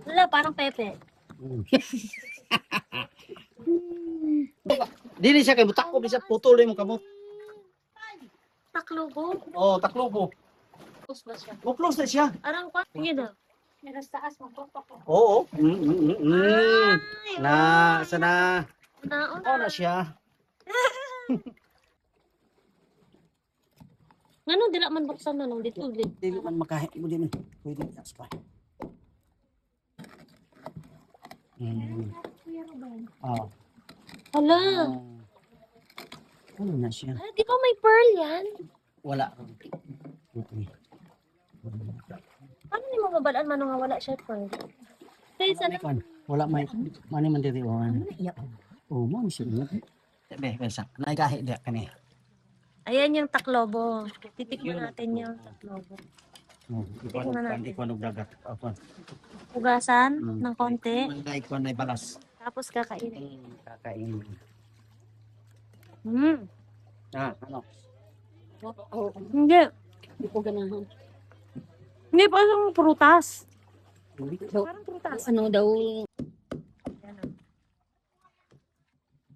Wala, parang pepe. Dili siya kay butakop, di siya putol mo kamot. Taklubo. Oh, taklobo. Tapos ba siya? Muklos na siya. Arang pa. Sige na. Oo. Ay, Na, sana. nauna. Oo na siya. Ngano, dila man buksan na nung dito ulit. Dili man makahit mo din. Pwede na pa. Oh. Hala. Ano na siya? Ay, di ba may pearl yan? Wala. Paano ni mo mabalaan man nga wala siya pearl? Kaya sana. Wala may mani man diri o ano. Oh, mo siya. Be, besa. Naikahi dia kani. Ayan yung taklobo. Titikman natin yung taklobo. Oh, ikaw ano dagat. Ako. Hugasan ng konti. Manday ko na balas. Tapos kakainin. Kakain. Ano? Hindi. Hindi ko ganahan. Hindi, parang prutas. Daw, Parang prutas. ano daw, Yan o.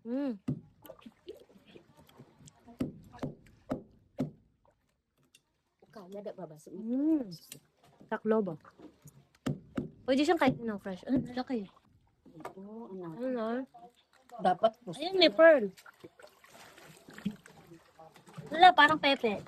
Mm. kaya da babasa. Taklobo. Pwede siyang kahit ng fresh. Ano na kayo? Oo, ano. Ano? Dapat po. Ayun, may pearl. Wala, parang pepe.